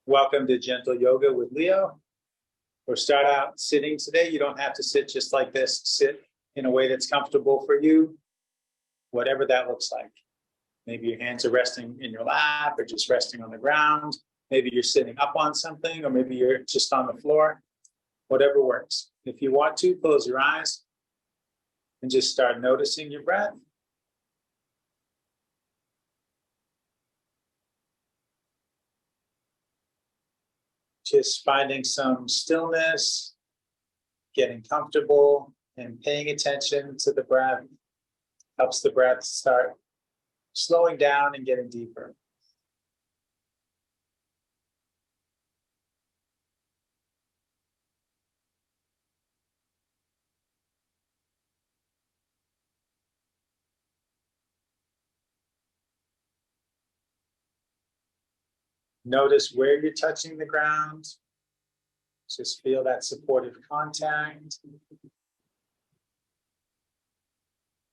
Welcome to Gentle Yoga with Leo. We'll start out sitting today. You don't have to sit just like this. Sit in a way that's comfortable for you, whatever that looks like. Maybe your hands are resting in your lap or just resting on the ground. Maybe you're sitting up on something, or maybe you're just on the floor. Whatever works. If you want to, close your eyes and just start noticing your breath. Just finding some stillness, getting comfortable, and paying attention to the breath helps the breath start slowing down and getting deeper. Notice where you're touching the ground. Just feel that supportive contact.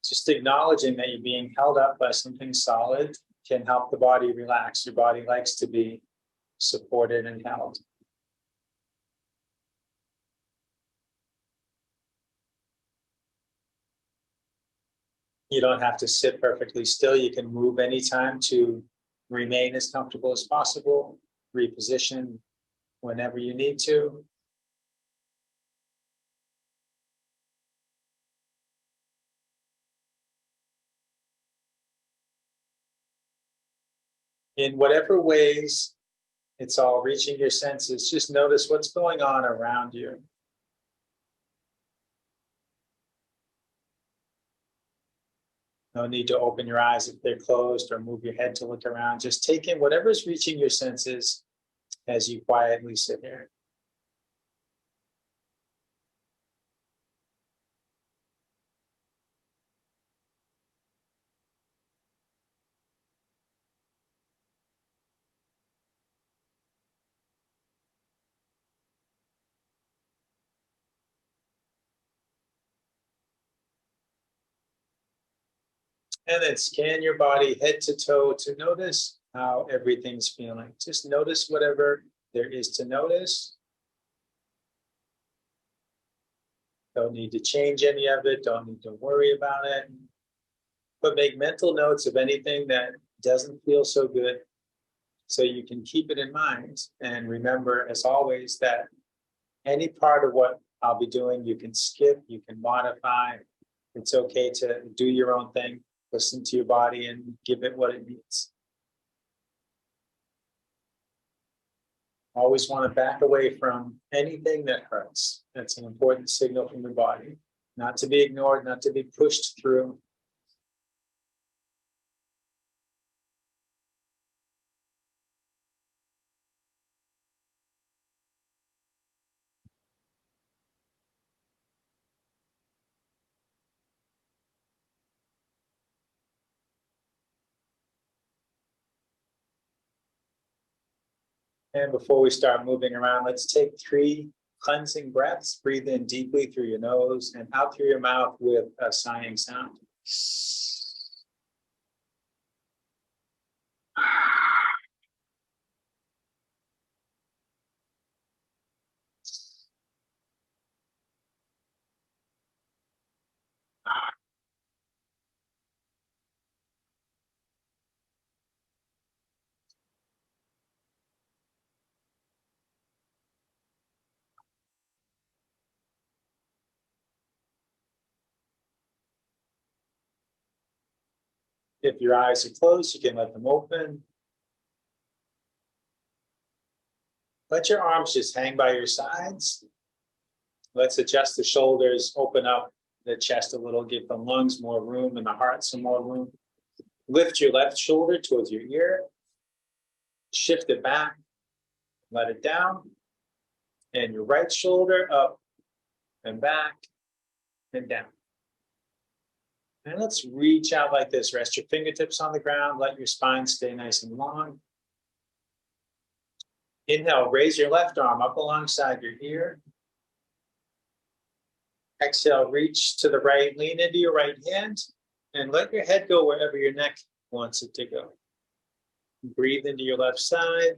Just acknowledging that you're being held up by something solid can help the body relax. Your body likes to be supported and held. You don't have to sit perfectly still. You can move anytime to remain as comfortable as possible, reposition whenever you need to. In whatever ways it's all reaching your senses, just notice what's going on around you. No need to open your eyes if they're closed or move your head to look around. Just take in whatever's reaching your senses as you quietly sit here. And then scan your body head to toe to notice how everything's feeling. Just notice whatever there is to notice. Don't need to change any of it. Don't need to worry about it. But make mental notes of anything that doesn't feel so good so you can keep it in mind. And remember, as always, that any part of what I'll be doing, you can skip, you can modify. It's okay to do your own thing. Listen to your body and give it what it needs. Always want to back away from anything that hurts. That's an important signal from the body. Not to be ignored, not to be pushed through. And before we start moving around, let's take 3 cleansing breaths. Breathe in deeply through your nose and out through your mouth with a sighing sound. If your eyes are closed, you can let them open. Let your arms just hang by your sides. Let's adjust the shoulders, open up the chest a little, give the lungs more room and the heart some more room. Lift your left shoulder towards your ear. Shift it back, let it down. And your right shoulder up and back and down. And let's reach out like this. Rest your fingertips on the ground. Let your spine stay nice and long. Inhale, raise your left arm up alongside your ear. Exhale, reach to the right, lean into your right hand, and let your head go wherever your neck wants it to go. Breathe into your left side.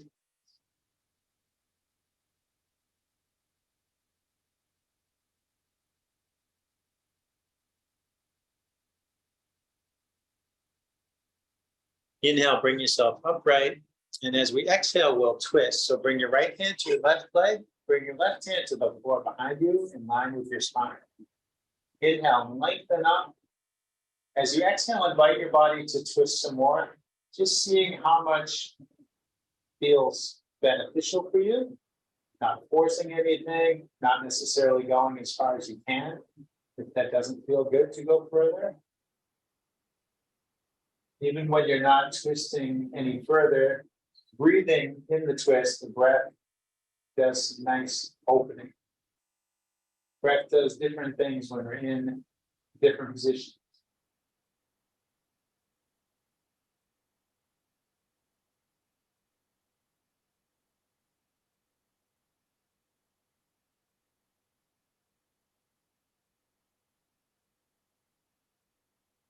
Inhale, bring yourself upright. And as we exhale, we'll twist. So bring your right hand to your left leg, bring your left hand to the floor behind you in line with your spine. Inhale, lengthen up. As you exhale, invite your body to twist some more, just seeing how much feels beneficial for you. Not forcing anything, not necessarily going as far as you can. If that doesn't feel good to go further. Even when you're not twisting any further, breathing in the twist, the breath does nice opening. Breath does different things when we're in different positions.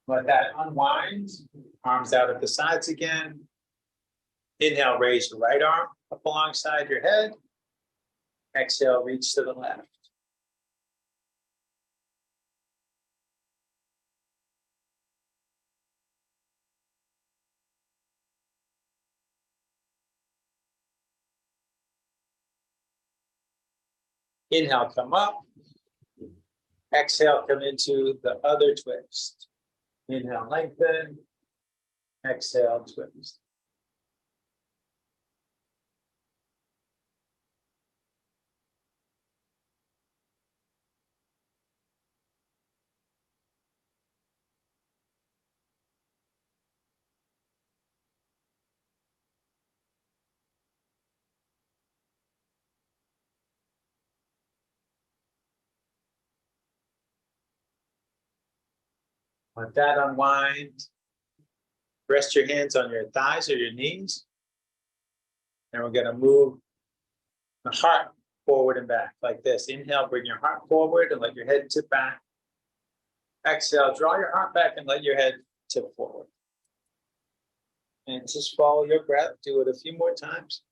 Let that unwind, arms out at the sides again. Inhale, raise your right arm up alongside your head. Exhale, reach to the left. Inhale, come up. Exhale, come into the other twist. Inhale, lengthen. Exhale, twist. Let that unwind. Rest your hands on your thighs or your knees. And we're going to move the heart forward and back like this. Inhale, bring your heart forward and let your head tip back. Exhale, draw your heart back and let your head tip forward. And just follow your breath. Do it a few more times.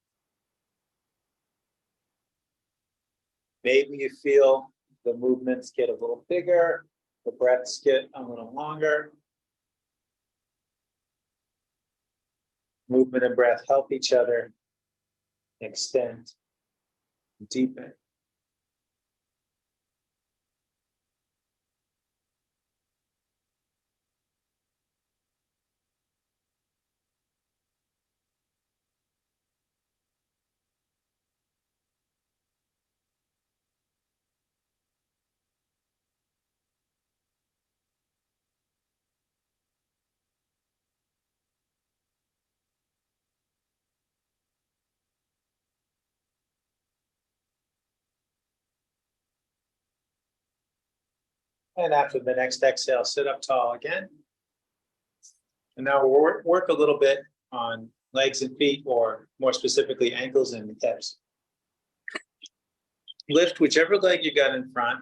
Maybe you feel the movements get a little bigger, the breaths get a little longer. Movement and breath help each other extend, deepen. And after the next exhale, sit up tall again. And now we'll work a little bit on legs and feet, or more specifically, ankles and hips. Lift whichever leg you got in front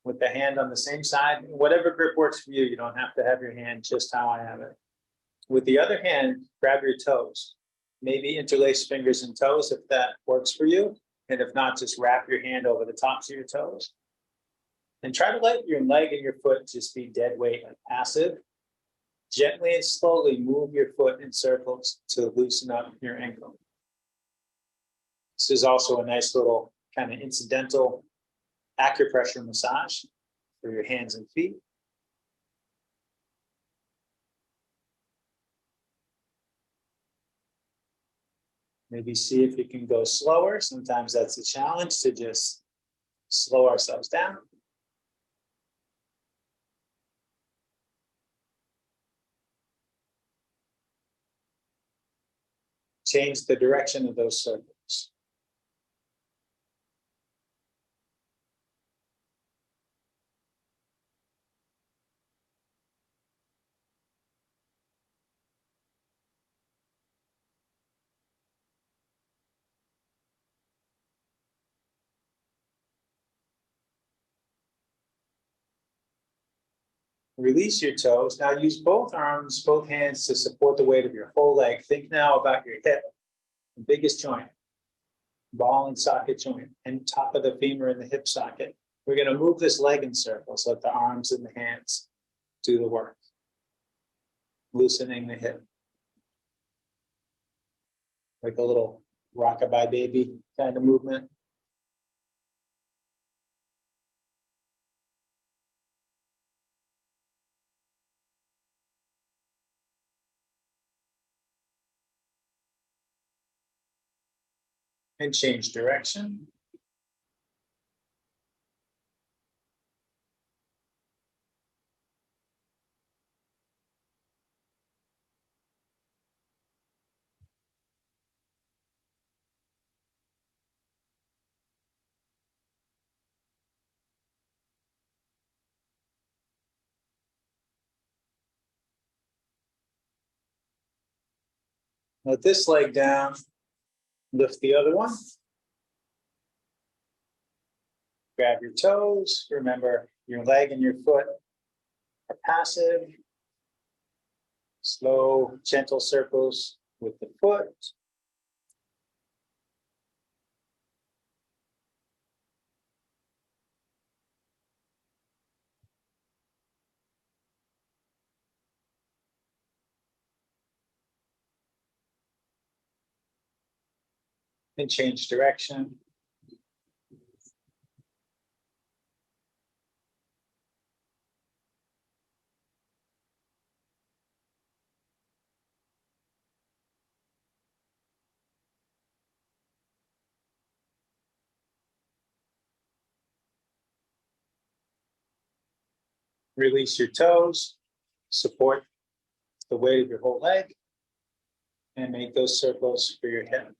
with the hand on the same side. Whatever grip works for you. You don't have to have your hand just how I have it. With the other hand, grab your toes. Maybe interlace fingers and toes if that works for you. And if not, just wrap your hand over the tops of your toes. And try to let your leg and your foot just be dead weight and passive. Gently and slowly move your foot in circles to loosen up your ankle. This is also a nice little kind of incidental acupressure massage for your hands and feet. Maybe see if you can go slower. Sometimes that's a challenge, to just slow ourselves down. Change the direction of those circles. Release your toes. Now use both arms, both hands to support the weight of your whole leg. Think now about your hip, the biggest joint, ball and socket joint, and top of the femur in the hip socket. We're going to move this leg in circles. Let the arms and the hands do the work. Loosening the hip. like a little rockabye baby kind of movement. And change direction. Let this leg down, lift the other one. Grab your toes. Remember, your leg and your foot are passive. Slow, gentle circles with the foot. And change direction. Release your toes, support the weight of your whole leg, and make those circles for your hip.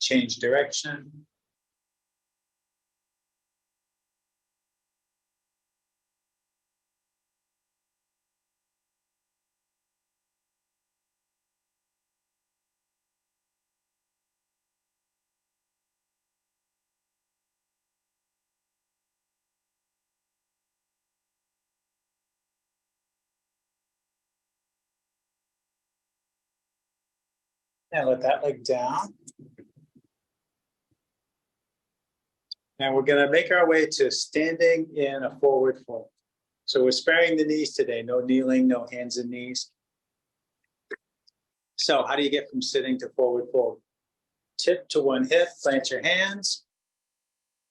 Change direction. And let that leg down. And we're going to make our way to standing in a forward fold. So we're sparing the knees today. No kneeling, no hands and knees. So how do you get from sitting to forward fold? Tip to one hip, plant your hands,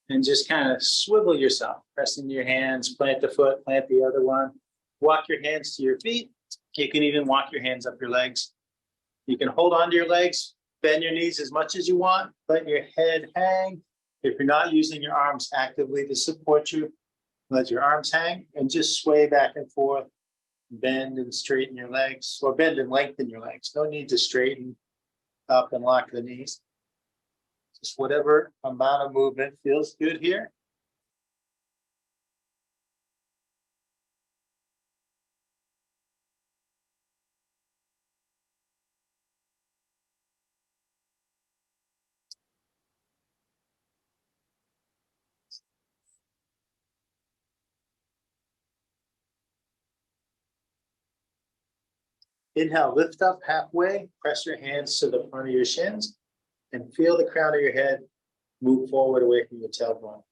and just kind of swivel yourself. Pressing your hands, plant the foot, plant the other one. Walk your hands to your feet. You can even walk your hands up your legs. You can hold onto your legs, bend your knees as much as you want, let your head hang. If you're not using your arms actively to support you, let your arms hang and just sway back and forth. Bend and straighten your legs, or bend and lengthen your legs. No need to straighten up and lock the knees. Just whatever amount of movement feels good here. Inhale, lift up halfway, press your hands to the front of your shins, and feel the crown of your head move forward away from your tailbone.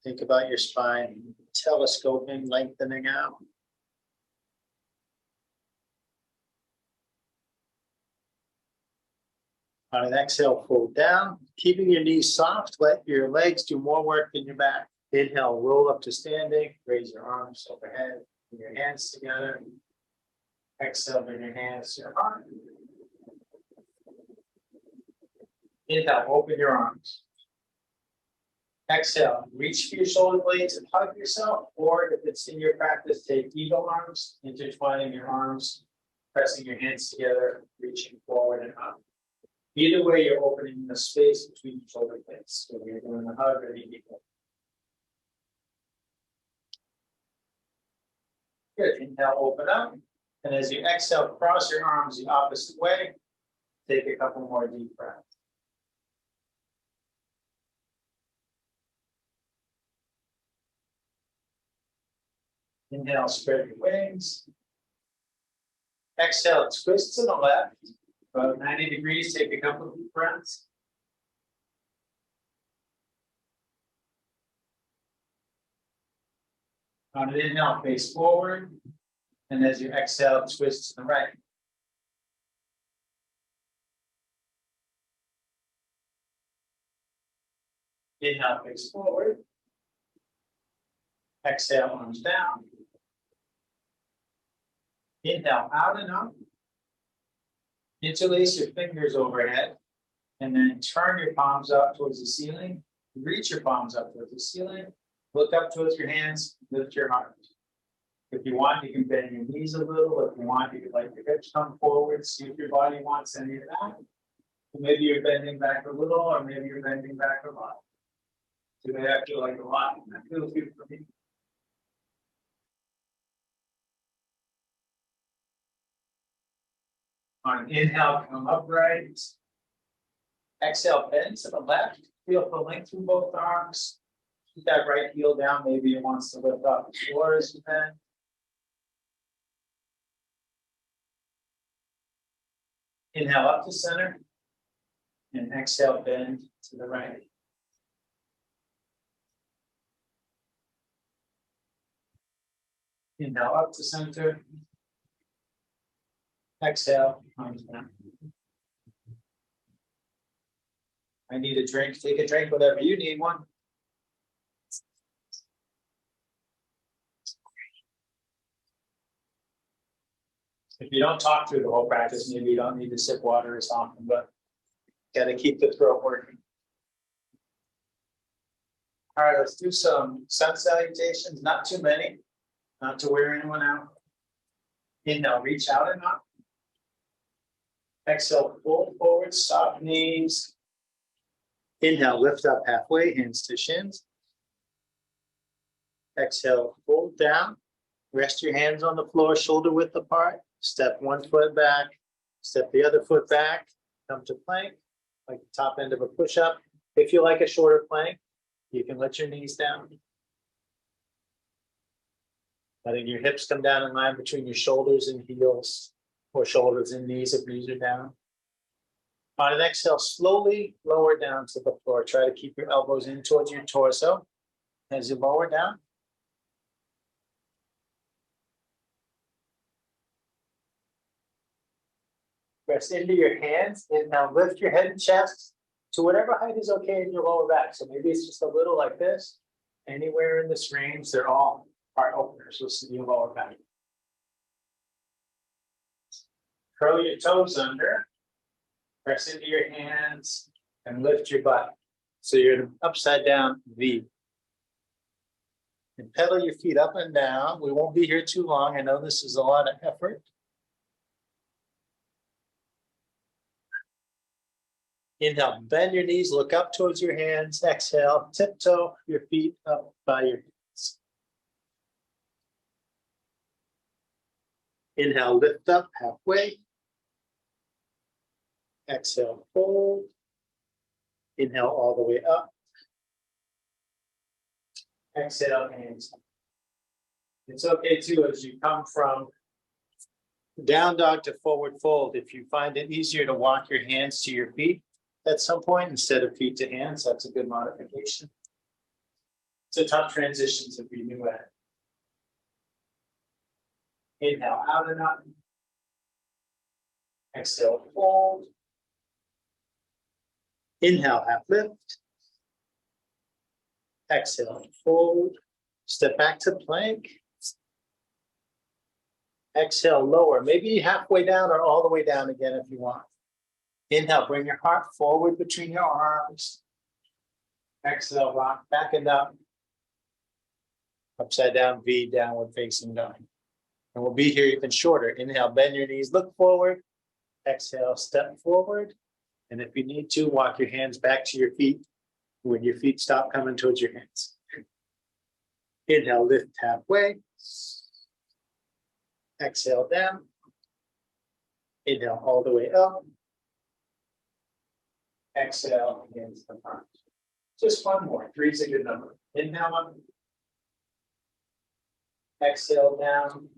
Think about your spine, telescoping, lengthening out. On an exhale, fold down, keeping your knees soft. Let your legs do more work than your back. Inhale, roll up to standing, raise your arms overhead, bring your hands together. Exhale, bring your hands to your heart. Inhale, open your arms. Exhale, reach for your shoulder blades and hug yourself, or if it's in your practice, take eagle arms, intertwining your arms, pressing your hands together, reaching forward and up. Either way, you're opening the space between your shoulder blades, whether you're doing a hug or the eagle. Good, inhale, open up. And as you exhale, cross your arms the opposite way. Take a couple more deep breaths. Inhale, spread your wings. Exhale, twist to the left. About 90 degrees, take a couple of deep breaths. On an inhale, face forward. And as you exhale, twist to the right. Inhale, face forward. Exhale, arms down. Inhale, out and up. Interlace your fingers overhead. And then turn your palms up towards the ceiling. Reach your palms up towards the ceiling. Look up towards your hands. Lift your heart. If you want, you can bend your knees a little. If you want, you can let your hips come forward. See if your body wants any of that. Maybe you're bending back a little, or maybe you're bending back a lot. Today I feel like a lot. That feels good for me. On an inhale, come upright. Exhale, bend to the left. Feel the length through both arms. Keep that right heel down. Maybe it wants to lift up the floor as you bend. Inhale up to center. And exhale, bend to the right. Inhale up to center. Exhale, arms down. I need a drink. Take a drink, whatever you need one. If you don't talk through the whole practice, maybe you don't need to sip water as often, but got to keep the throat working. All right, let's do some sun salutations. Not too many, not to wear anyone out. Inhale, reach out and up. Exhale, fold forward, soft knees. Inhale, lift up halfway, hands to shins. Exhale, fold down. Rest your hands on the floor, shoulder width apart. Step one foot back, step the other foot back. Come to plank, like the top end of a push-up. If you like a shorter plank, you can let your knees down. Letting your hips come down in line between your shoulders and heels, or shoulders and knees if knees are down. On an exhale, slowly lower down to the floor. Try to keep your elbows in towards your torso as you lower down. Press into your hands and now lift your head and chest to whatever height is okay in your lower back. So maybe it's just a little like this. Anywhere in this range, they're all heart openers. Listen to your lower back. Curl your toes under. Press into your hands and lift your butt. So you're in an upside down V. And pedal your feet up and down. We won't be here too long. I know this is a lot of effort. Inhale, bend your knees, look up towards your hands. Exhale, tiptoe your feet up by your hands. Inhale, lift up halfway. Exhale, fold. Inhale all the way up. Exhale, hands up. It's okay too, as you come from down dog to forward fold. If you find it easier to walk your hands to your feet at some point instead of feet to hands, that's a good modification. It's a tough transition to be new at. Inhale out and up. Exhale, fold. Inhale, half lift. Exhale, fold. Step back to plank. Exhale, lower. Maybe halfway down or all the way down again if you want. Inhale, bring your heart forward between your arms. Exhale, rock back and up. Upside down V, downward facing dog. And we'll be here even shorter. Inhale, bend your knees, look forward. Exhale, step forward. And if you need to, walk your hands back to your feet when your feet stop coming towards your hands. Inhale, lift halfway. Exhale down. Inhale all the way up. Exhale against the front. Just one more. 3's a good number. Inhale up. Exhale down.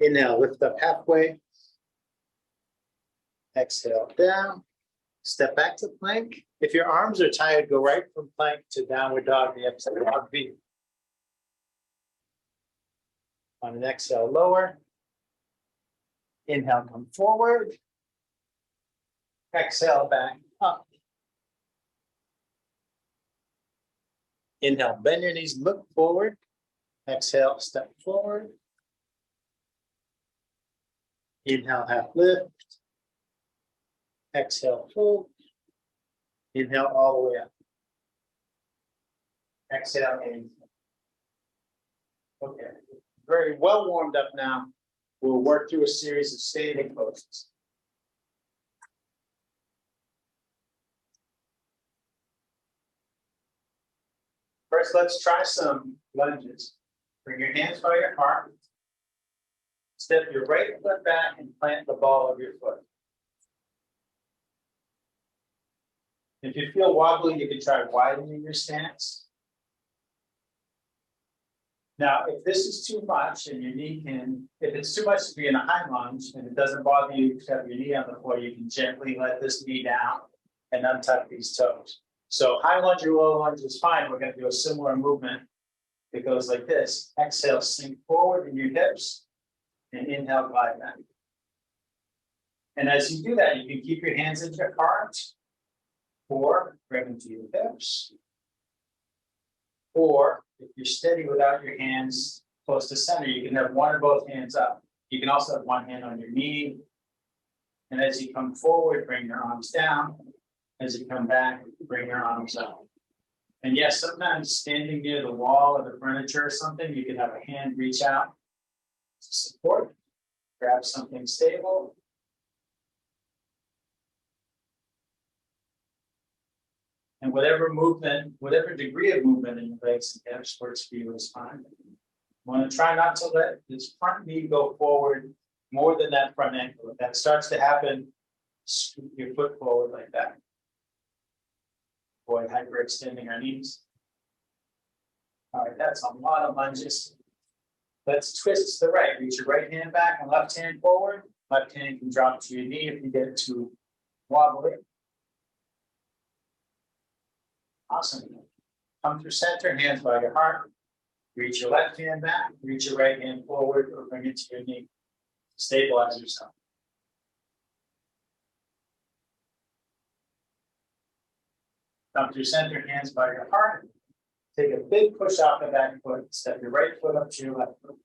Inhale, lift up halfway. Exhale down. Step back to plank. If your arms are tired, go right from plank to downward dog, the upside dog V. On an exhale, lower. Inhale, come forward. Exhale, back up. Inhale, bend your knees, look forward. Exhale, step forward. Inhale, half lift. Exhale, fold. Inhale all the way up. Exhale, and okay. Very well warmed up now. We'll work through a series of standing poses. First, let's try some lunges. Bring your hands by your heart. Step your right foot back and plant the ball of your foot. If you feel wobbly, you can try widening your stance. Now, if this is too much and your knee can, if it's too much to be in a high lunge and it doesn't bother you to have your knee on the floor, you can gently let this knee down and untuck these toes. So high lunge or low lunge is fine. We're going to do a similar movement. It goes like this. Exhale, sink forward in your hips and inhale, glide back. And as you do that, you can keep your hands in your heart or bring them to your hips. Or if you're steady without your hands close to center, you can have one or both hands up. You can also have one hand on your knee. And as you come forward, bring your arms down. As you come back, bring your arms up. And yes, sometimes standing near the wall or the furniture or something, you can have a hand reach out to support, grab something stable. And whatever movement, whatever degree of movement in your legs and hips works for you is fine. You want to try not to let this front knee go forward more than that front ankle. If that starts to happen, scoot your foot forward like that. Avoid hyperextending our knees. All right, that's a lot of lunges. Let's twist to the right. Reach your right hand back and left hand forward. Left hand can drop to your knee if you get too wobbly. Awesome. Come through center, hands by your heart. Reach your left hand back, reach your right hand forward, or bring it to your knee. Stabilize yourself. Come through center, hands by your heart. Take a big push off the back foot. Step your right foot up to your left foot.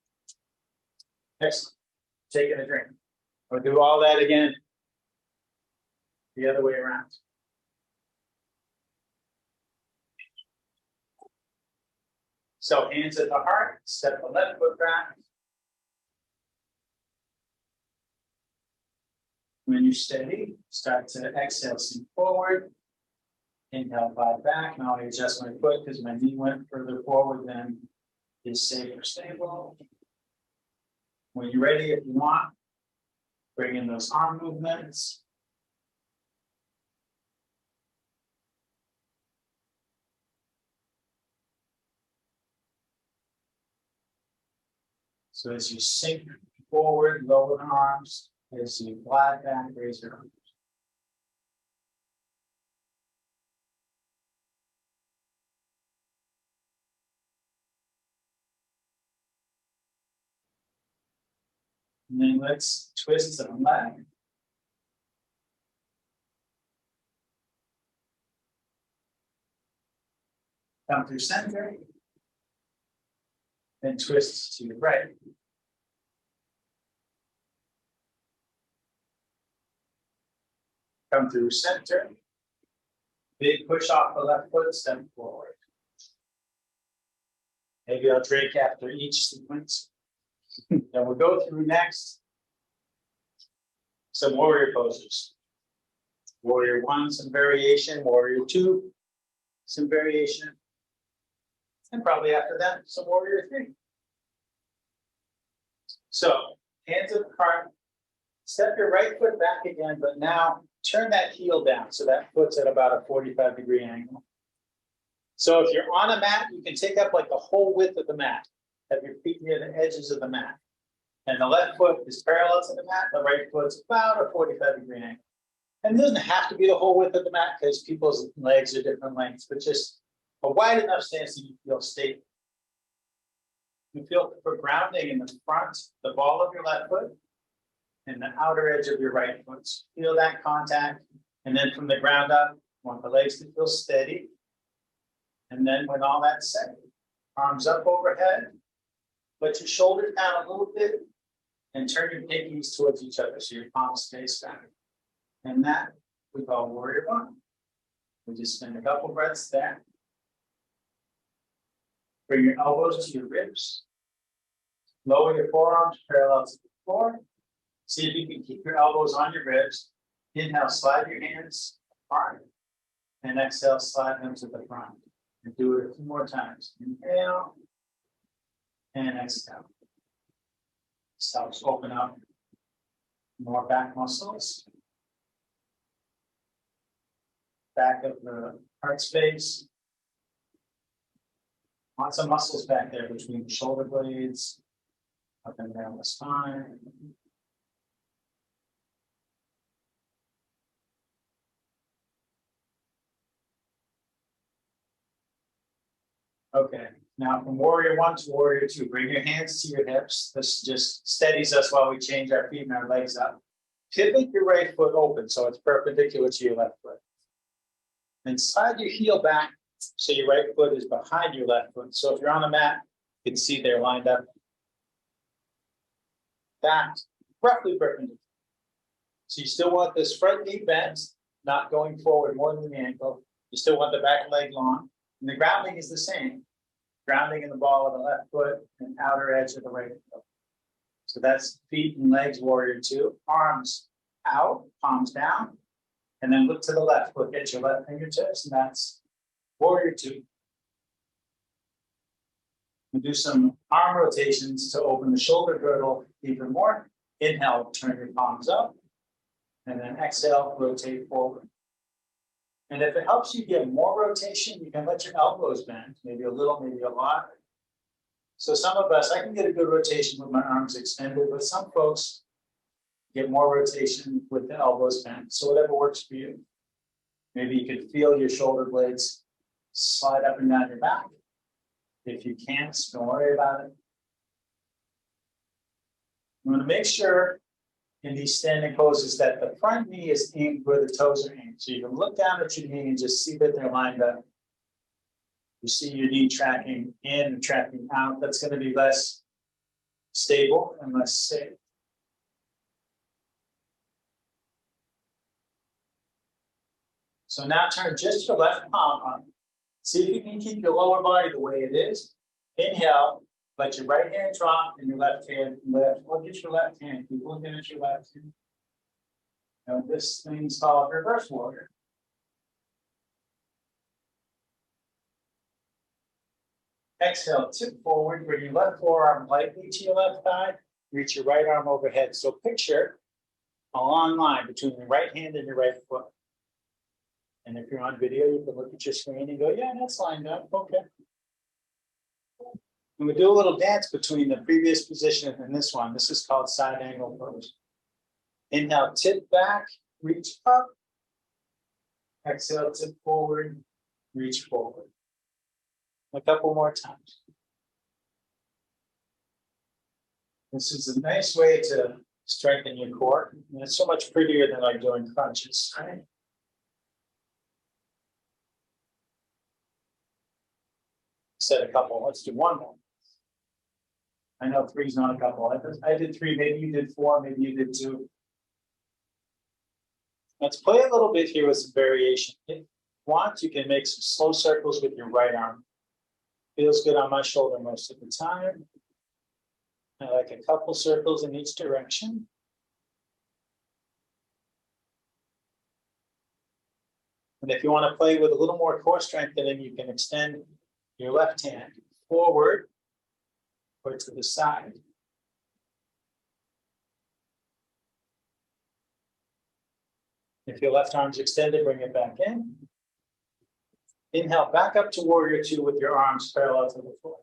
Excellent. Taking a drink. We'll do all that again the other way around. So hands at the heart, step the left foot back. When you're steady, start to exhale, sink forward. Inhale, glide back. Now I adjust my foot because my knee went further forward than is safe or stable. When you're ready, if you want, bring in those arm movements. So as you sink forward, lower the arms. As you glide back, raise your arms. And then let's twist to the left. Come through center. Then twist to the right. Come through center. Big push off the left foot, step forward. Maybe I'll drink after each sequence. Then we'll go through next some warrior poses. Warrior 1, some variation. Warrior 2, some variation. And probably after that, some warrior 3. So, hands at the heart. Step your right foot back again, but now turn that heel down so that foot's at about a 45-degree angle. So if you're on a mat, you can take up like the whole width of the mat. have your feet near the edges of the mat. And the left foot is parallel to the mat, the right foot's about a 45-degree angle. And it doesn't have to be the whole width of the mat because people's legs are different lengths, but just a wide enough stance that you feel stable. You feel for grounding in the front, the ball of your left foot, and the outer edge of your right foot. So feel that contact. And then from the ground up, want the legs to feel steady. And then when all that's set, arms up overhead, let your shoulders down a little bit, and turn your pinkies towards each other so your palms face back. And that we call warrior one. We just spend a couple breaths there. Bring your elbows to your ribs. Lower your forearms parallel to the floor. See if you can keep your elbows on your ribs. Inhale, slide your hands apart. And exhale, slide them to the front. And do it a few more times. Inhale. And exhale. This helps open up more back muscles. Back of the heart space. Lots of muscles back there between the shoulder blades, up and down the spine. Okay, now from warrior one to warrior two, bring your hands to your hips. This just steadies us while we change our feet and our legs up. Pivot your right foot open so it's perpendicular to your left foot. And slide your heel back so your right foot is behind your left foot. So if you're on a mat, you can see they're lined up. Back, roughly perpendicular. So you still want this front knee bent, not going forward more than the ankle. You still want the back leg long. And the grounding is the same. Grounding in the ball of the left foot and outer edge of the right foot. So that's feet and legs, warrior two. Arms out, palms down. And then look to the left, look at your left fingertips, and that's warrior two. And do some arm rotations to open the shoulder girdle even more. Inhale, turn your palms up. And then exhale, rotate forward. And if it helps you get more rotation, you can let your elbows bend, maybe a little, maybe a lot. So some of us, I can get a good rotation with my arms extended, but some folks get more rotation with the elbows bent. So whatever works for you. Maybe you can feel your shoulder blades slide up and down your back. If you can't, don't worry about it. You want to make sure in these standing poses that the front knee is aimed where the toes are aimed. So you can look down at your knee and just see that they're lined up. You see your knee tracking in and tracking out. That's going to be less stable and less safe. So now turn just your left palm up. See if you can keep your lower body the way it is. Inhale, let your right hand drop and your left hand lift. Look at your left hand. Keep looking at your left hand. Now this thing's called reverse warrior. Exhale, tip forward, bring your left forearm lightly to your left thigh. Reach your right arm overhead. So picture a long line between your right hand and your right foot. And if you're on video, you can look at your screen and go, yeah, that's lined up. Okay. And we do a little dance between the previous position and this one. This is called side angle pose. Inhale, tip back, reach up. Exhale, tip forward, reach forward. A couple more times. This is a nice way to strengthen your core. And it's so much prettier than like doing crunches, right? Said a couple. Let's do one more. I know three's not a couple. I did three. Maybe you did four. Maybe you did two. Let's play a little bit here with some variation. If you want, you can make some slow circles with your right arm. Feels good on my shoulder most of the time. I like a couple circles in each direction. And if you want to play with a little more core strengthening, you can extend your left hand forward or to the side. If your left arm's extended, bring it back in. Inhale, back up to warrior two with your arms parallel to the floor.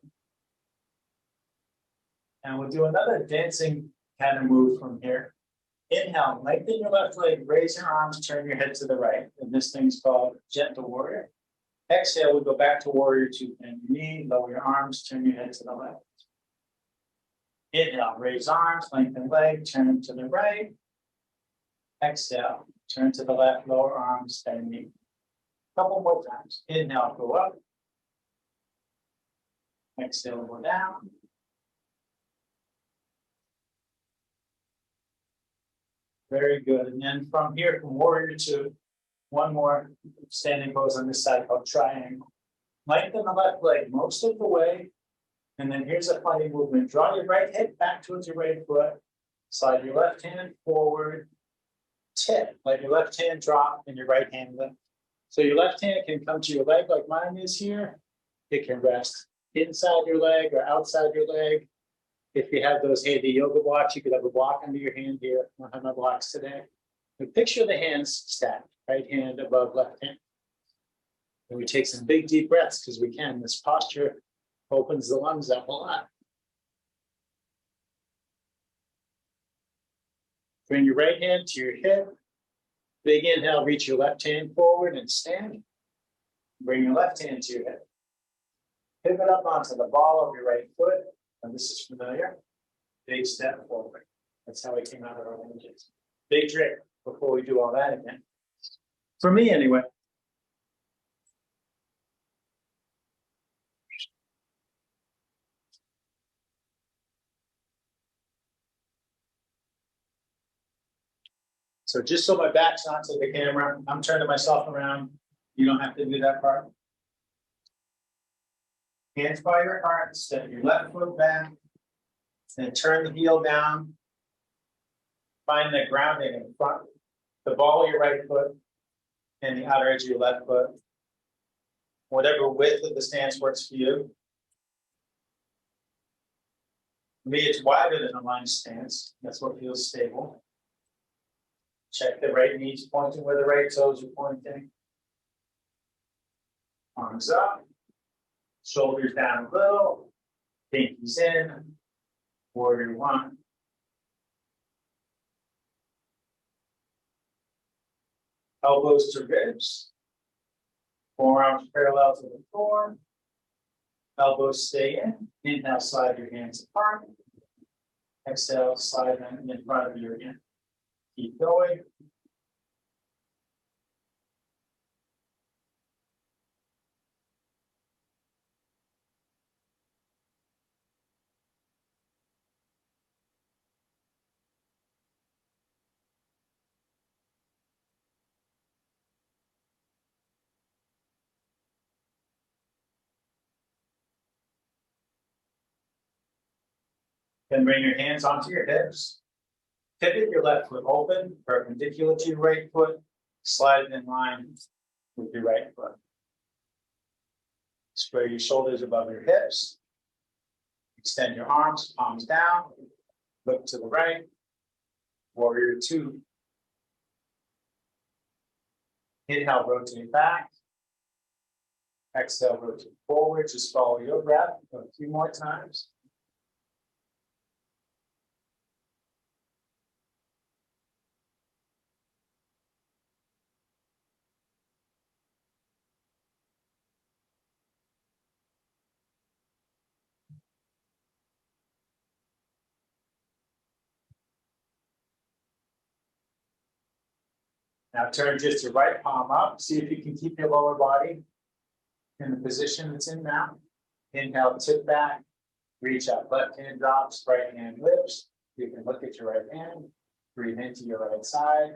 And we'll do another dancing kind of move from here. Inhale, lengthen your left leg, raise your arms, turn your head to the right. And this thing's called gentle warrior. Exhale, we go back to warrior two, bend your knee, lower your arms, turn your head to the left. Inhale, raise arms, lengthen leg, turn to the right. Exhale, turn to the left, lower arms, bend knee. Couple more times. Inhale, go up. Exhale, go down. Very good. And then from here, from warrior two, one more standing pose on this side called triangle. Lengthen the left leg most of the way. And then here's a funny movement. Draw your right hip back towards your right foot. Slide your left hand forward. Tip. Let your left hand drop and your right hand lift. So your left hand can come to your leg like mine is here. It can rest inside your leg or outside your leg. If you have those handy yoga blocks, you could have a block under your hand here. I don't have my blocks today. But picture the hands stacked, right hand above left hand. And we take some big deep breaths because we can. This posture opens the lungs up a lot. Bring your right hand to your hip. Big inhale, reach your left hand forward and stand. Bring your left hand to your hip. Pivot up onto the ball of your right foot. And this is familiar. Big step forward. That's how we came out of our lunges. Big trick before we do all that again. For me, anyway. So just so my back's not to the camera, I'm turning myself around. You don't have to do that part. Hands by your heart, step your left foot back, and turn the heel down. Find the grounding in front, the ball of your right foot, and the outer edge of your left foot. Whatever width of the stance works for you. For me, it's wider than a lunge stance. That's what feels stable. Check the right knees pointing where the right toes are pointing. Arms up. Shoulders down a little. Pinkies in. Warrior one. Elbows to ribs. Forearms parallel to the floor. Elbows stay in. Inhale, slide your hands apart. Exhale, slide them in front of you again. Keep going. Then bring your hands onto your hips. Pivot your left foot open, perpendicular to your right foot. Slide it in line with your right foot. Square your shoulders above your hips. Extend your arms, palms down. Look to the right. Warrior two. Inhale, rotate back. Exhale, rotate forward. Just follow your breath a few more times. Now turn just your right palm up. See if you can keep your lower body in the position it's in now. Inhale, tip back, reach up. Left hand drops, right hand lifts. You can look at your right hand. Breathe into your right side.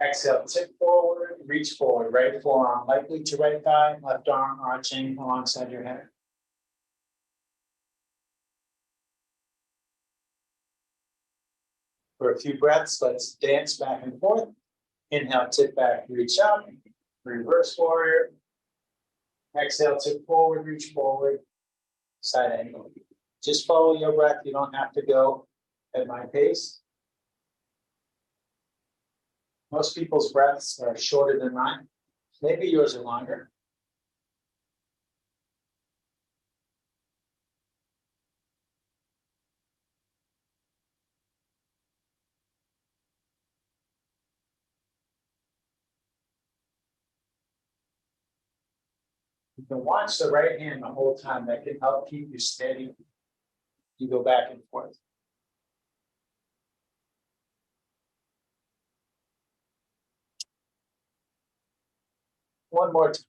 Exhale, tip forward, reach forward. Right forearm lightly to right thigh, left arm arching alongside your head. For a few breaths, let's dance back and forth. Inhale, tip back, reach up. Reverse warrior. Exhale, tip forward, reach forward. Side angle. Just follow your breath. You don't have to go at my pace. Most people's breaths are shorter than mine. Maybe yours are longer. You can watch the right hand the whole time. That can help keep you steady. You go back and forth. One more time.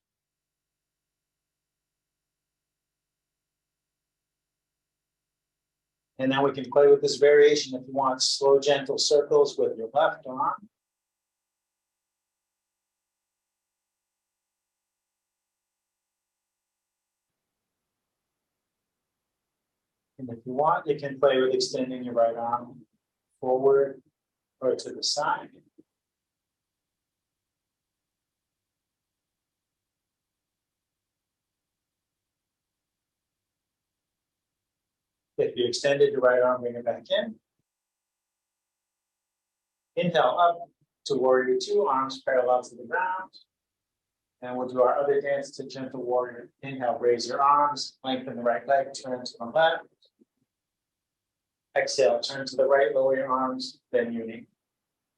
And now we can play with this variation if you want slow, gentle circles with your left arm. And if you want, you can play with extending your right arm forward or to the side. If you extended your right arm, bring it back in. Inhale up to warrior two, arms parallel to the ground. And we'll do our other dance to gentle warrior. Inhale, raise your arms, lengthen the right leg, turn to the left. Exhale, turn to the right, lower your arms, then uni.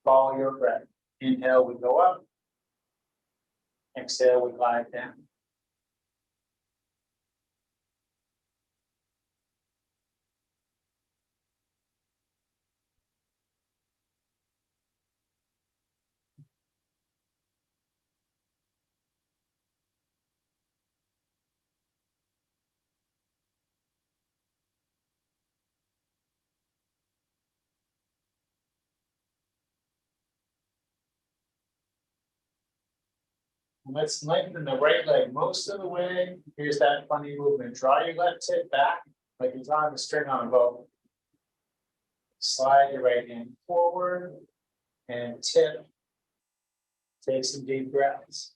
Follow your breath. Inhale, we go up. Exhale, we glide down. Let's lengthen the right leg most of the way. Here's that funny movement. Draw your left hip back like you're drawing the string on a bow. Slide your right hand forward and tip. Take some deep breaths.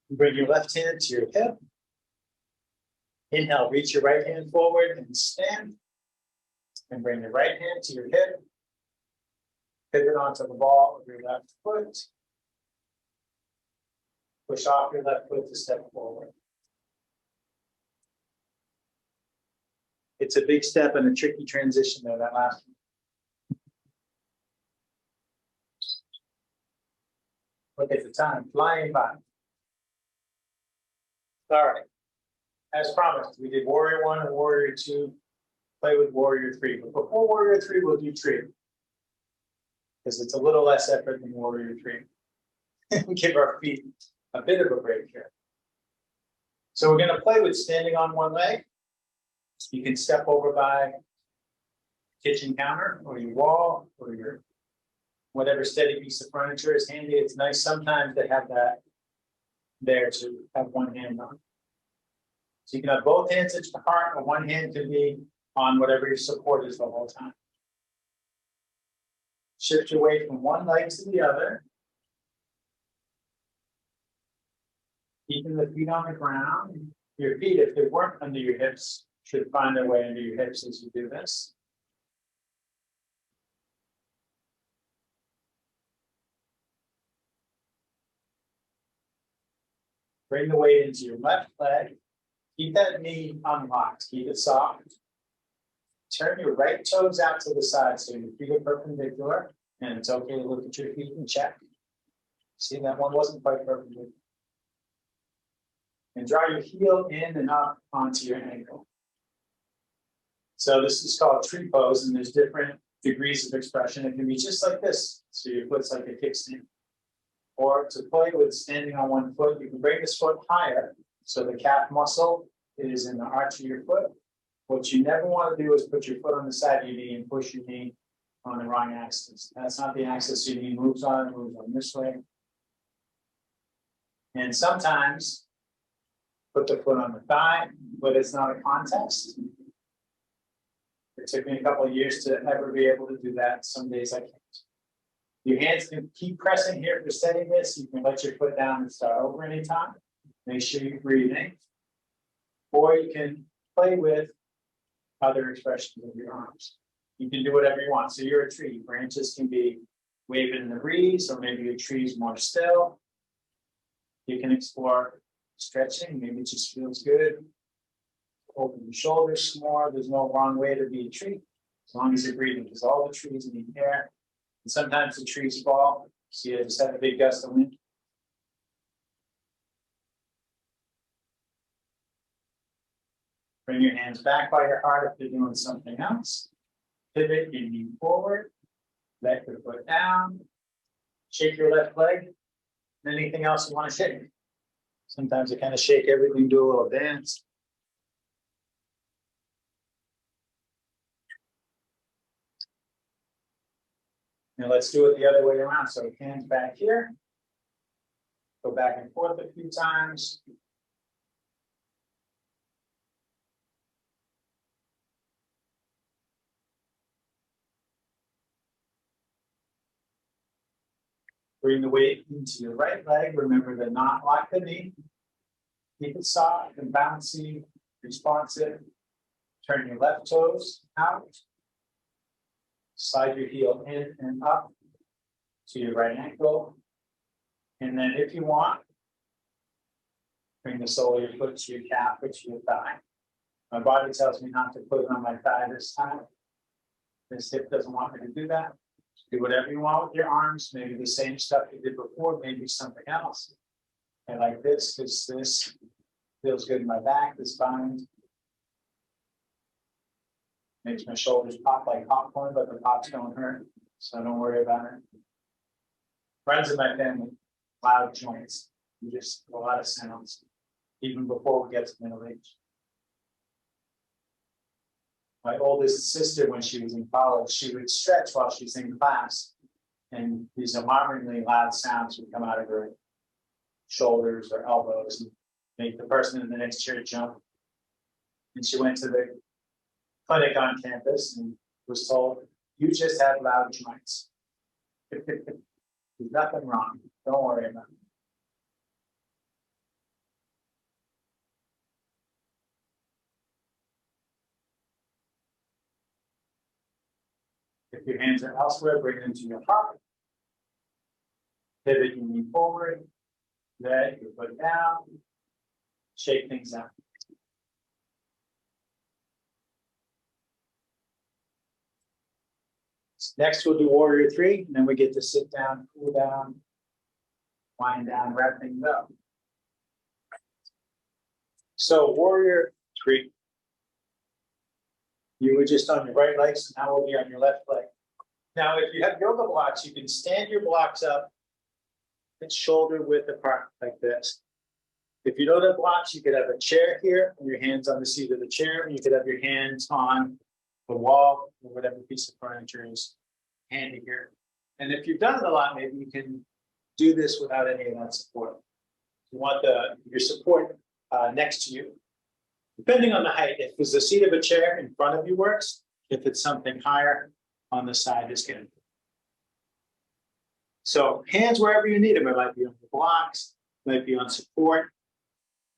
Bring your left hand to your hip. Inhale, reach your right hand forward and stand. And bring your right hand to your hip. Pivot onto the ball of your left foot. Push off your left foot to step forward. It's a big step and a tricky transition there, that last one. Look at the time, flying by. All right. As promised, we did warrior one and warrior two. Play with warrior three. But before warrior three, we'll do tree. Because it's a little less effort than warrior three. Give our feet a bit of a break here. So we're going to play with standing on one leg. You can step over by kitchen counter or your wall or your whatever steady piece of furniture is handy. It's nice sometimes to have that there to have one hand on. So you can have both hands at your heart, or one hand can be on whatever your support is the whole time. Shift your weight from one leg to the other. Keeping the feet on the ground. Your feet, if they weren't under your hips, should find their way under your hips as you do this. Bring the weight into your left leg. Keep that knee unlocked. Keep it soft. Turn your right toes out to the side so your feet are perpendicular. And it's okay to look at your feet and check. See, that one wasn't quite perpendicular. And draw your heel in and up onto your ankle. So this is called tree pose, and there's different degrees of expression. It can be just like this. So your foot's like a kickstand. Or to play with standing on one foot, you can bring this foot higher. So the calf muscle is in the arch of your foot. What you never want to do is put your foot on the side of your knee and push your knee on the wrong axis. That's not the axis your knee moves on this way. And sometimes put the foot on the thigh, but it's not a contest. It took me a couple of years to ever be able to do that. Some days I can't. Your hands can keep pressing here for setting this. You can let your foot down and start over anytime. Make sure you're breathing. Or you can play with other expressions of your arms. You can do whatever you want. So you're a tree. Branches can be waving in the breeze, or maybe your tree's more still. You can explore stretching. Maybe it just feels good. Open your shoulders more. There's no wrong way to be a tree, as long as you're breathing, because all the trees need air. And sometimes the trees fall. See, I just had a big gust of wind. Bring your hands back by your heart if you're doing something else. Pivot your knee forward. Let your foot down. Shake your left leg. Anything else you want to shake? Sometimes I kind of shake everything, do a little dance. Now let's do it the other way around. So hands back here. Go back and forth a few times. Bring the weight into your right leg. Remember to not lock the knee. Keep it soft and bouncy, responsive. Turn your left toes out. Slide your heel in and up to your right ankle. And then if you want, bring the sole of your foot to your calf or to your thigh. My body tells me not to put it on my thigh this time. This hip doesn't want me to do that. Do whatever you want with your arms, maybe the same stuff you did before, maybe something else. I like this because this feels good in my back, this bind. Makes my shoulders pop like popcorn, but the pops don't hurt, so don't worry about it. Friends in my family, loud joints. We just a lot of sounds, even before we get to middle age. My oldest sister, when she was in college, she would stretch while she's in class, and these alarmingly loud sounds would come out of her shoulders or elbows and make the person in the next chair jump. And she went to the clinic on campus and was told, "You just have loud joints. There's nothing wrong. Don't worry about it." If your hands are elsewhere, bring them to your heart. Pivot your knee forward. Let your foot down. Shake things out. Next, we'll do Warrior 3, and then we get to sit down, cool down, wind down, wrap things up. So Warrior 3. You were just on your right leg, so now we'll be on your left leg. Now, if you have yoga blocks, you can stand your blocks up and shoulder width apart like this. If you don't have blocks, you could have a chair here and your hands on the seat of the chair, and you could have your hands on the wall or whatever piece of furniture is handy here. And if you've done it a lot, maybe you can do this without any of that support. You want your support next to you. Depending on the height, if it's the seat of a chair in front of you works, if it's something higher on the side is good. So hands wherever you need them. It might be on the blocks, might be on support,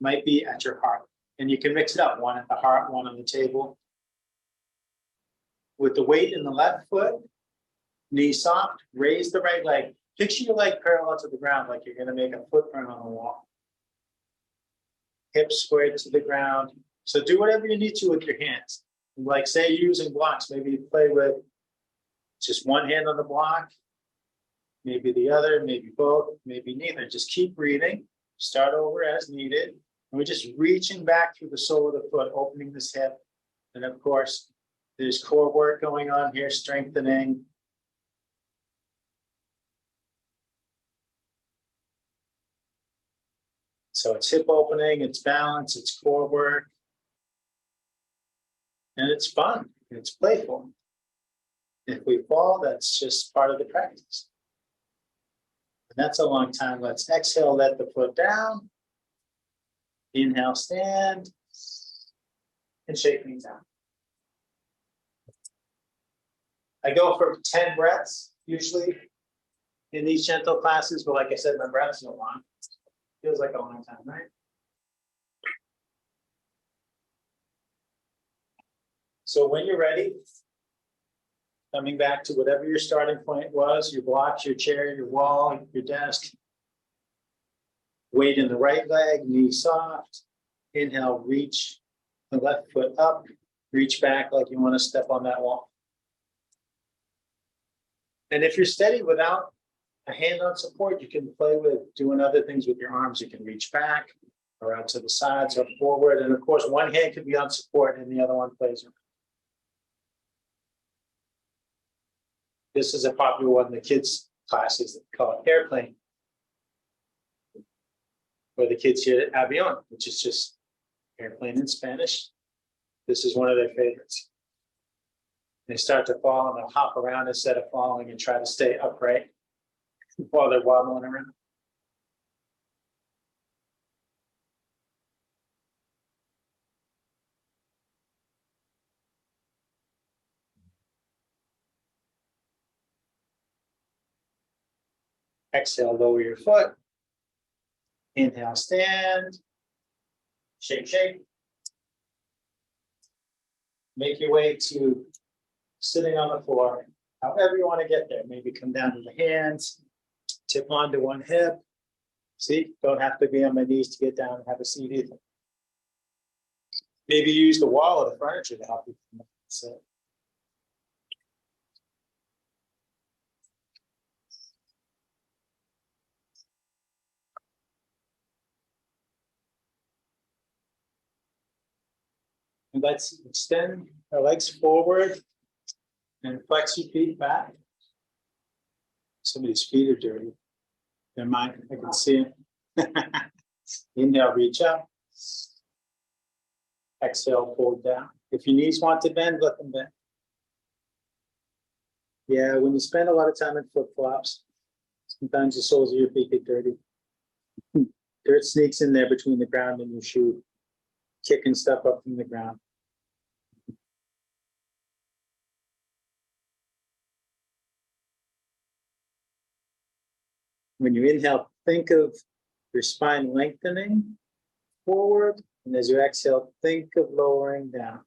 might be at your heart. And you can mix it up, one at the heart, one on the table. With the weight in the left foot, knee soft, raise the right leg. Picture your leg parallel to the ground like you're going to make a footprint on the wall. Hips squared to the ground. So do whatever you need to with your hands. Like say you're using blocks, maybe you play with just one hand on the block, maybe the other, maybe both, maybe neither. Just keep breathing, start over as needed. And we're just reaching back through the sole of the foot, opening this hip. And of course, there's core work going on here, strengthening. So it's hip opening, it's balance, it's core work. And it's fun, it's playful. If we fall, that's just part of the practice. And that's a long time. Let's exhale, let the foot down. Inhale, stand. And shake things out. I go for 10 breaths, usually, in these gentle classes, but like I said, my breaths are long. Feels like a long time, right? So when you're ready, coming back to whatever your starting point was, your blocks, your chair, your wall, your desk. Weight in the right leg, knee soft. Inhale, reach the left foot up, reach back like you want to step on that wall. And if you're steady without a hand on support, you can play with doing other things with your arms. You can reach back or out to the sides or forward. And of course, one hand could be on support and the other one plays. This is a popular one in the kids' classes that call it airplane. Or the kids here at avion, which is just airplane in Spanish. This is one of their favorites. They start to fall and they'll hop around instead of falling and try to stay upright while they're wobbling around. Exhale, lower your foot. Inhale, stand. Shake, shake. Make your way to sitting on the floor. However you want to get there. Maybe come down to the hands, tip onto one hip. See, don't have to be on my knees to get down and have a seat either. Maybe use the wall of the furniture to help you sit. And let's extend our legs forward and flex your feet back. Somebody's feet are dirty. They're mine, I can see them. Inhale, reach up. Exhale, fold down. If your knees want to bend, let them bend. Yeah, when you spend a lot of time in flip-flops, sometimes the soles of your feet get dirty. Dirt sneaks in there between the ground and your shoe, kicking stuff up from the ground. When you inhale, think of your spine lengthening forward, and as you exhale, think of lowering down.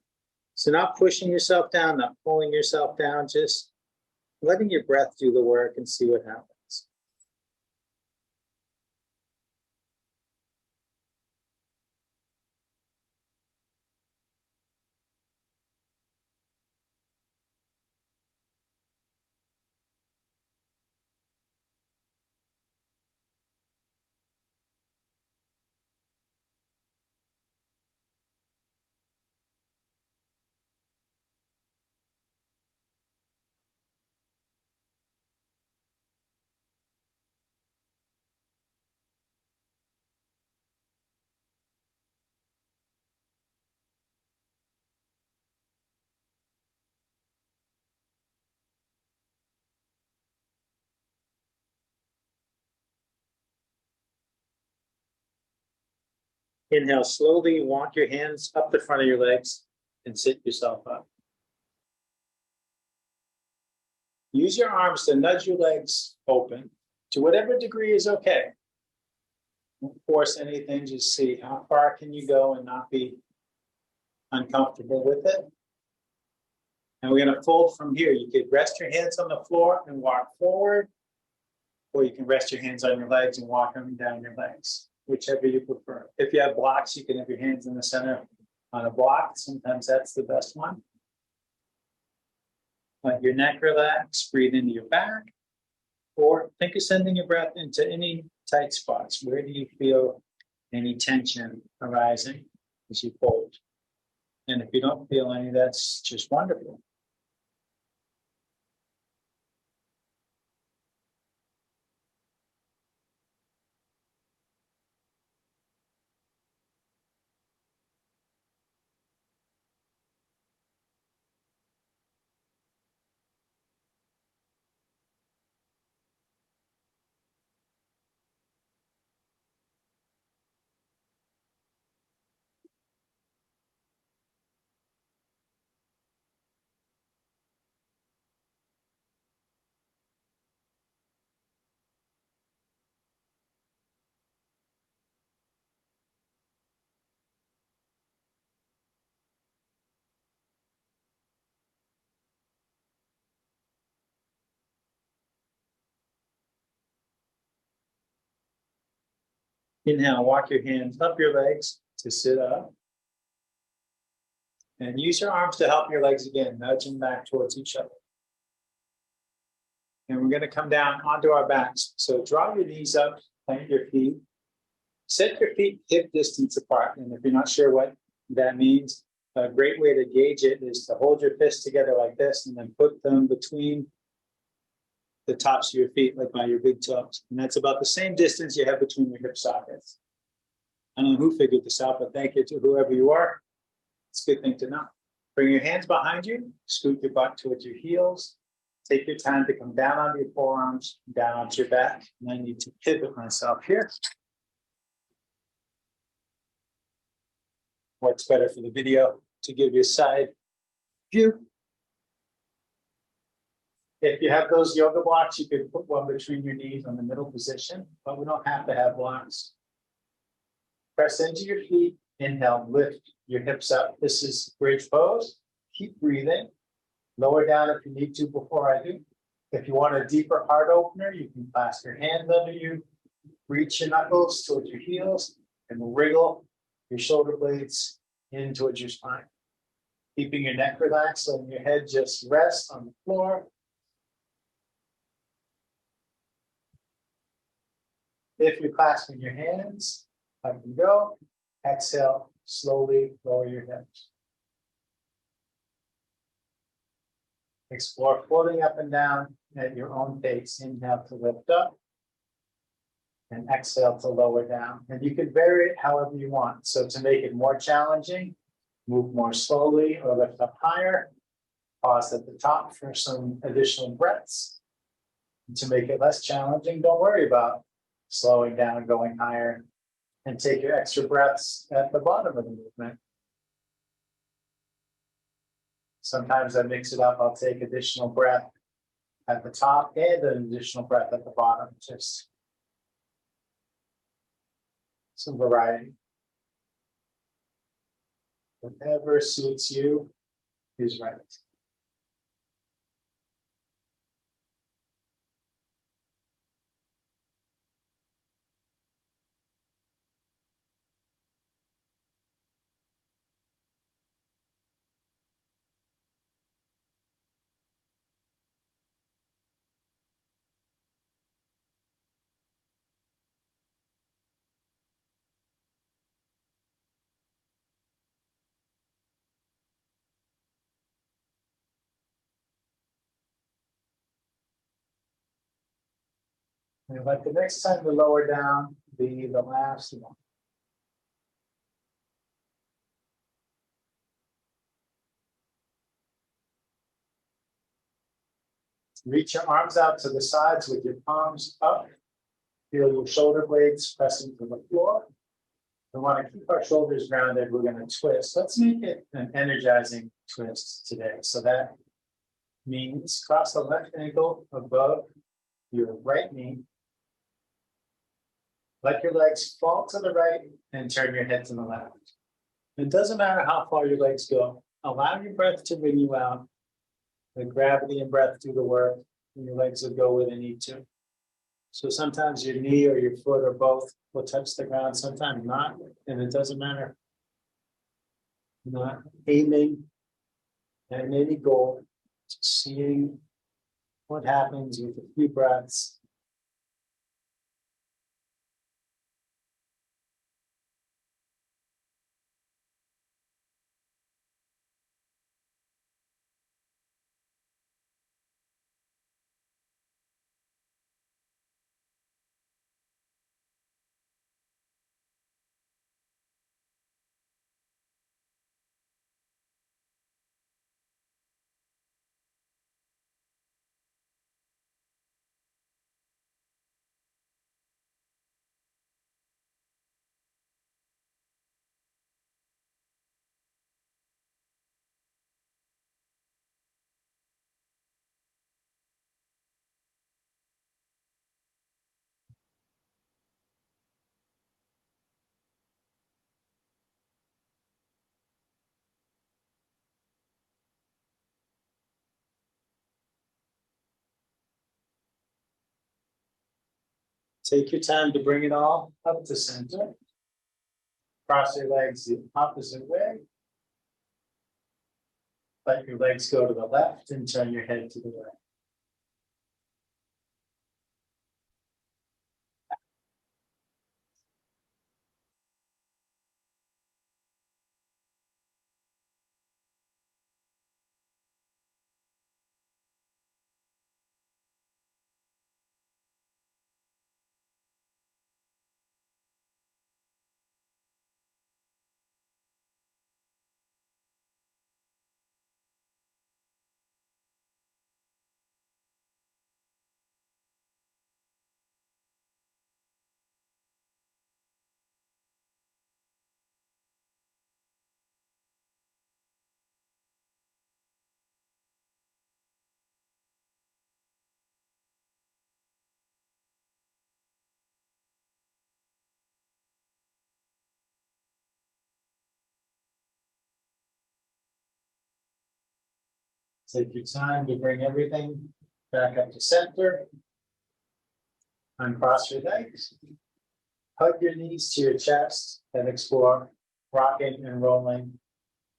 So not pushing yourself down, not pulling yourself down, just letting your breath do the work and see what happens. Inhale, slowly walk your hands up the front of your legs and sit yourself up. Use your arms to nudge your legs open to whatever degree is okay. Don't force anything, just see how far can you go and not be uncomfortable with it. And we're going to fold from here. You could rest your hands on the floor and walk forward, or you can rest your hands on your legs and walk them down your legs, whichever you prefer. If you have blocks, you can have your hands in the center on a block. Sometimes that's the best one. Let your neck relax, breathe into your back, or think of sending your breath into any tight spots. Where do you feel any tension arising as you fold? And if you don't feel any, that's just wonderful. Inhale, walk your hands up your legs to sit up. And use your arms to help your legs again, nudge them back towards each other. And we're going to come down onto our backs. So draw your knees up, plant your feet. Set your feet hip distance apart. And if you're not sure what that means, a great way to gauge it is to hold your fists together like this and then put them between the tops of your feet, like by your big toes. And that's about the same distance you have between your hip sockets. I don't know who figured this out, but thank you to whoever you are. It's a good thing to know. Bring your hands behind you, scoot your butt towards your heels. Take your time to come down onto your forearms, down onto your back. And I need to pivot myself here. Works better for the video to give you a side view. If you have those yoga blocks, you can put one between your knees on the middle position, but we don't have to have blocks. Press into your feet, inhale, lift your hips up. This is bridge pose. Keep breathing. Lower down if you need to before I do. If you want a deeper heart opener, you can clasp your hands under you, reach your knuckles towards your heels, and wriggle your shoulder blades in towards your spine. Keeping your neck relaxed, letting your head just rest on the floor. If you're clasping your hands, up you go. Exhale, slowly lower your hips. Explore floating up and down at your own pace. Inhale to lift up and exhale to lower down. And you can vary it however you want. So to make it more challenging, move more slowly or lift up higher. Pause at the top for some additional breaths. And to make it less challenging, don't worry about slowing down and going higher. And take your extra breaths at the bottom of the movement. Sometimes I mix it up. I'll take additional breath at the top and an additional breath at the bottom. Just some variety. Whatever suits you is right. And let the next time to lower down be the last one. Reach your arms out to the sides with your palms up. Feel your shoulder blades pressing to the floor. We want to keep our shoulders grounded. We're going to twist. Let's make it an energizing twist today. So that means cross the left ankle above your right knee. Let your legs fall to the right and turn your head to the left. It doesn't matter how far your legs go. Allow your breath to bring you out. The gravity and breath do the work, and your legs will go where they need to. So sometimes your knee or your foot or both will touch the ground, sometimes not, and it doesn't matter. Not aiming at any goal, just seeing what happens with a few breaths. Take your time to bring it all up to center. Cross your legs the opposite way. Let your legs go to the left and turn your head to the right. Take your time to bring everything back up to center. Uncross your legs. Hug your knees to your chest and explore rocking and rolling,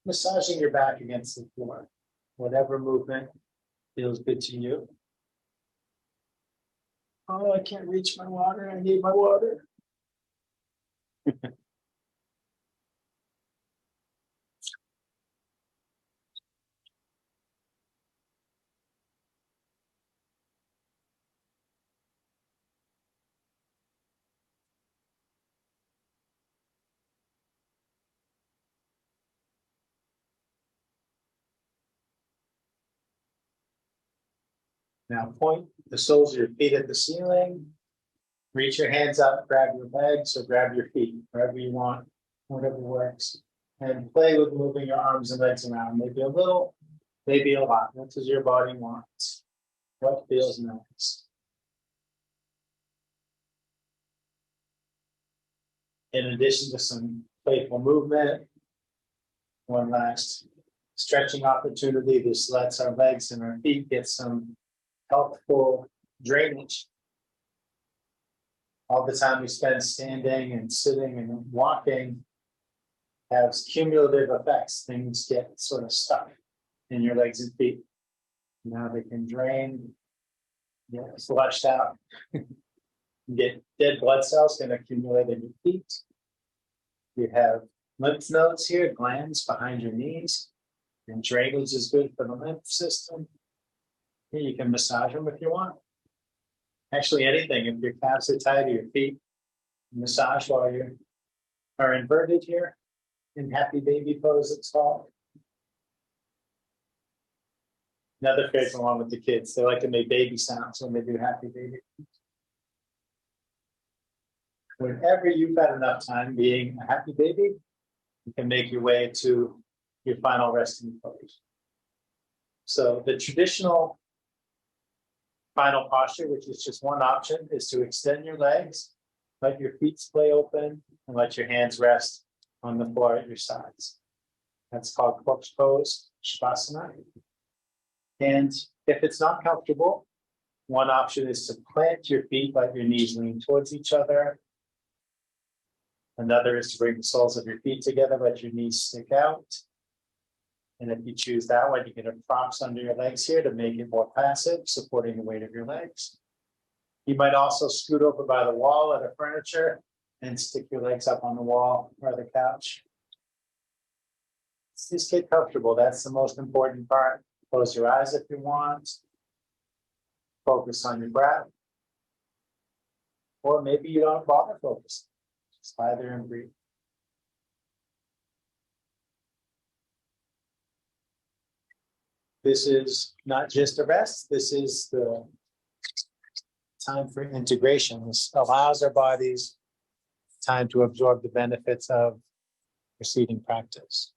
massaging your back against the floor. Whatever movement feels good to you. Oh, I can't reach my water. I need my water. Now point the soles of your feet at the ceiling. Reach your hands up, grab your legs or grab your feet, wherever you want, whatever works. And play with moving your arms and legs around, maybe a little, maybe a lot. What does your body want? What feels nice? In addition to some playful movement, one last stretching opportunity. This lets our legs and our feet get some healthful drainage. All the time we spend standing and sitting and walking has cumulative effects. Things get sort of stuck in your legs and feet. Now they can drain, get flushed out. Get dead blood cells can accumulate in your feet. You have lymph nodes here, glands behind your knees, and drainage is good for the lymph system. Here you can massage them if you want. Actually, anything. If your calves are tight or your feet, massage while you are inverted here in happy baby pose, it's called. Another favorite one with the kids. They like to make baby sounds when they do happy baby. Whenever you've had enough time being a happy baby, you can make your way to your final resting pose. So the traditional final posture, which is just one option, is to extend your legs, let your feet splay open, and let your hands rest on the floor at your sides. That's called corpse pose, Shavasana. And if it's not comfortable, one option is to plant your feet, let your knees lean towards each other. Another is to bring the soles of your feet together, let your knees stick out. And if you choose that one, you can have props under your legs here to make it more passive, supporting the weight of your legs. You might also scoot over by the wall of the furniture and stick your legs up on the wall or the couch. Just get comfortable. That's the most important part. Close your eyes if you want. Focus on your breath. Or maybe you don't bother focusing. Just lie there and breathe. This is not just a rest. This is the time for integration. This allows our bodies time to absorb the benefits of preceding practice.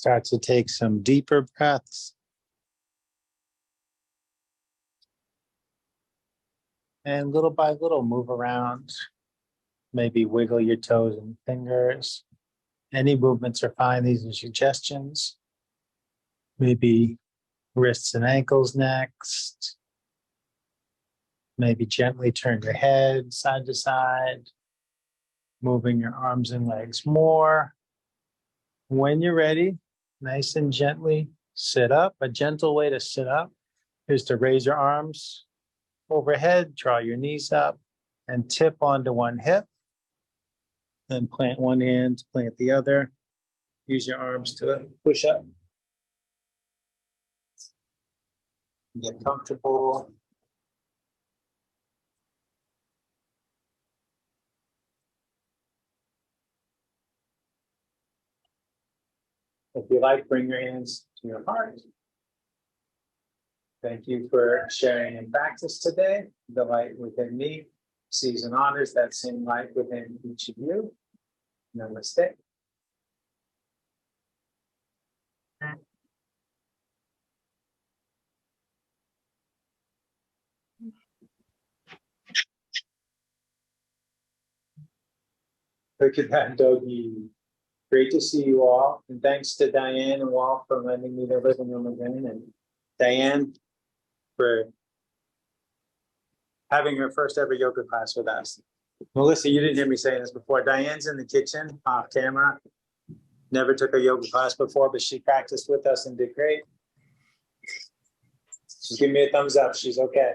Start to take some deeper breaths. And little by little, move around. Maybe wiggle your toes and fingers. Any movements are fine. These are suggestions. Maybe wrists and ankles next. Maybe gently turn your head side to side. Moving your arms and legs more. When you're ready, nice and gently sit up. A gentle way to sit up is to raise your arms overhead, draw your knees up, and tip onto one hip. Then plant one hand, plant the other. Use your arms to push up. Get comfortable. If you like, bring your hands to your heart. Thank you for sharing in practice today. The light within me sees and honors that same light within each of you. Namaste. Look at that, doggy. Great to see you all. And thanks to Diane and Walt for lending me their living room again. And Diane for having her first ever yoga class with us. Melissa, you didn't hear me saying this before. Diane's in the kitchen off camera. Never took a yoga class before, but she practiced with us and did great. She's giving me a thumbs up. She's okay.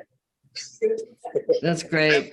That's great.